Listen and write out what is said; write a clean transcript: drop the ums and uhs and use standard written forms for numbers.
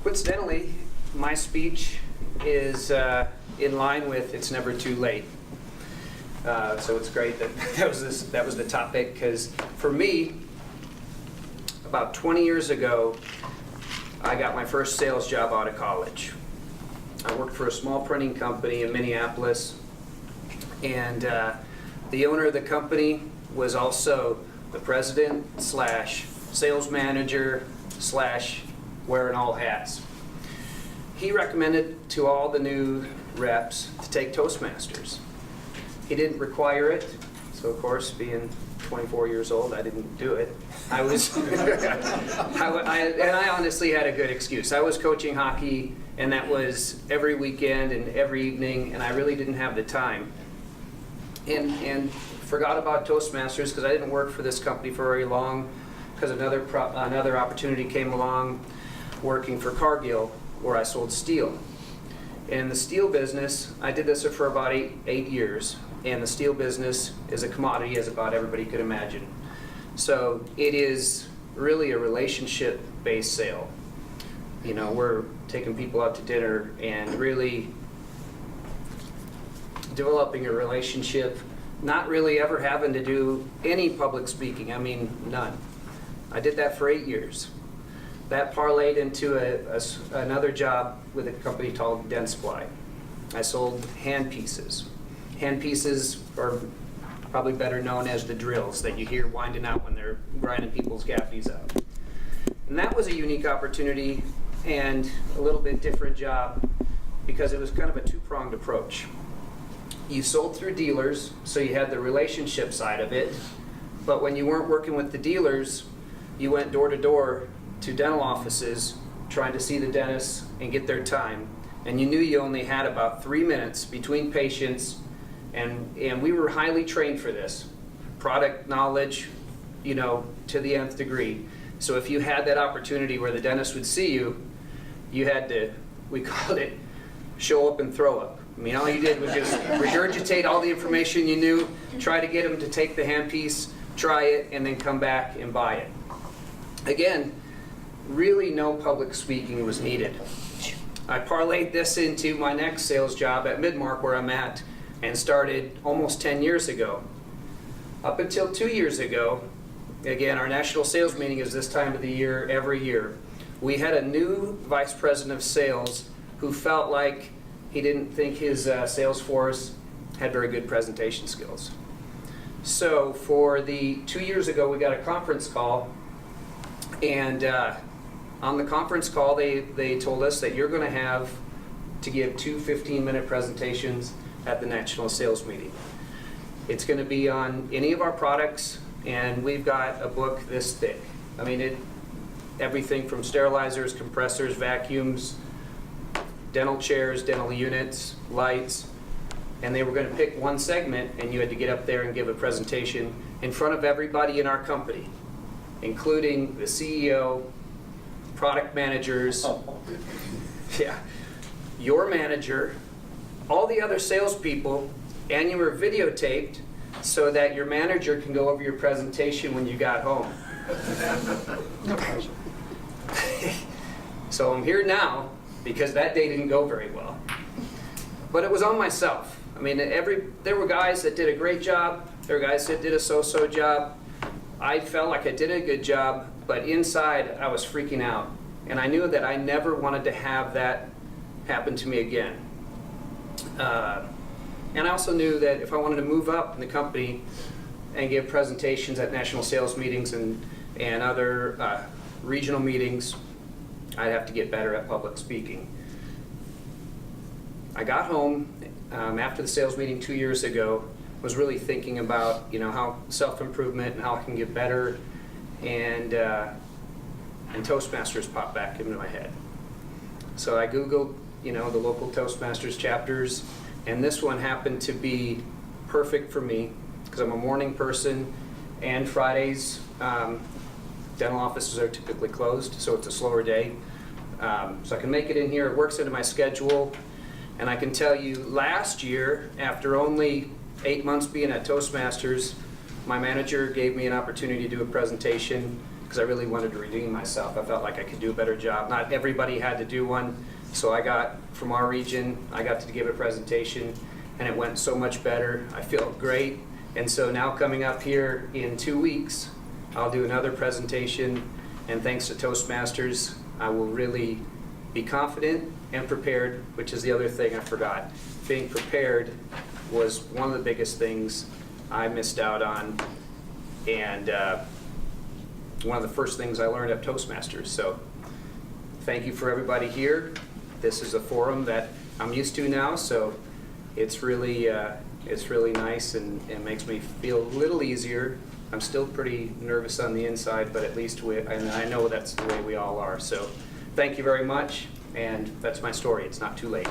Coincidentally, my speech is in line with "It's never too late." So it's great that that was the topic, because for me, about 20 years ago, I got my first sales job out of college. I worked for a small printing company in Minneapolis, and the owner of the company was also the president slash sales manager slash wearing all hats. He recommended to all the new reps to take Toastmasters. He didn't require it, so of course, being 24 years old, I didn't do it. I was, and I honestly had a good excuse. I was coaching hockey, and that was every weekend and every evening, and I really didn't have the time. And forgot about Toastmasters because I didn't work for this company for very long, because another opportunity came along working for Cargill, where I sold steel. In the steel business, I did this for about eight years, and the steel business is a commodity, as about everybody could imagine. So it is really a relationship-based sale. You know, we're taking people out to dinner and really developing a relationship, not really ever having to do any public speaking. I mean, none. I did that for 8 years. That parlayed into another job with a company called Dentsply. I sold hand pieces. Hand pieces are probably better known as the drills that you hear winding out when they're grinding people's gappies out. And that was a unique opportunity and a little bit different job, because it was kind of a two-pronged approach. You sold through dealers, so you had the relationship side of it, but when you weren't working with the dealers, you went door to door to dental offices trying to see the dentists and get their time, and you knew you only had about 3 minutes between patients, and we were highly trained for this. Product knowledge, you know, to the nth degree. So if you had that opportunity where the dentist would see you, you had to, we called it, show up and throw up. I mean, all you did was just regurgitate all the information you knew, try to get them to take the handpiece, try it, and then come back and buy it. Again, really no public speaking was needed. I parlayed this into my next sales job at Midmark, where I'm at, and started almost 10 years ago. Up until 2 years ago, again, our national sales meeting is this time of the year every year. We had a new vice president of sales who felt like he didn't think his sales force had very good presentation skills. So for the 2 years ago, we got a conference call, and on the conference call, they told us that you're going to have to give 2 15-minute presentations at the national sales meeting. It's going to be on any of our products, and we've got a book this thick. I mean, everything from sterilizers, compressors, vacuums, dental chairs, dental units, lights, and they were going to pick one segment, and you had to get up there and give a presentation in front of everybody in our company, including the CEO, product managers, yeah, your manager, all the other salespeople, and you were videotaped so that your manager can go over your presentation when you got home. So I'm here now because that day didn't go very well. But it was on myself. I mean, there were guys that did a great job. There were guys that did a so-so job. I felt like I did a good job, but inside I was freaking out. And I knew that I never wanted to have that happen to me again. And I also knew that if I wanted to move up in the company and give presentations at national sales meetings and other regional meetings, I'd have to get better at public speaking. I got home after the sales meeting 2 years ago, was really thinking about, you know, how self-improvement and how I can get better, and Toastmasters popped back into my head. So I Googled, you know, the local Toastmasters chapters, and this one happened to be perfect for me because I'm a morning person, and Fridays dental offices are typically closed, so it's a slower day. So I can make it in here. It works into my schedule, and I can tell you, last year, after only 8 months being at Toastmasters, my manager gave me an opportunity to do a presentation because I really wanted to redeem myself. I felt like I could do a better job. Not everybody had to do one, so I got, from our region, I got to give a presentation, and it went so much better. I feel great. And so now coming up here in 2 weeks, I'll do another presentation, and thanks to Toastmasters, I will really be confident and prepared, which is the other thing I forgot. Being prepared was one of the biggest things I missed out on, and one of the first things I learned at Toastmasters. So thank you for everybody here. This is a forum that I'm used to now, so it's really nice, and it makes me feel a little easier. I'm still pretty nervous on the inside, but at least and I know that's the way we all are. So thank you very much, and that's my story. It's not too late.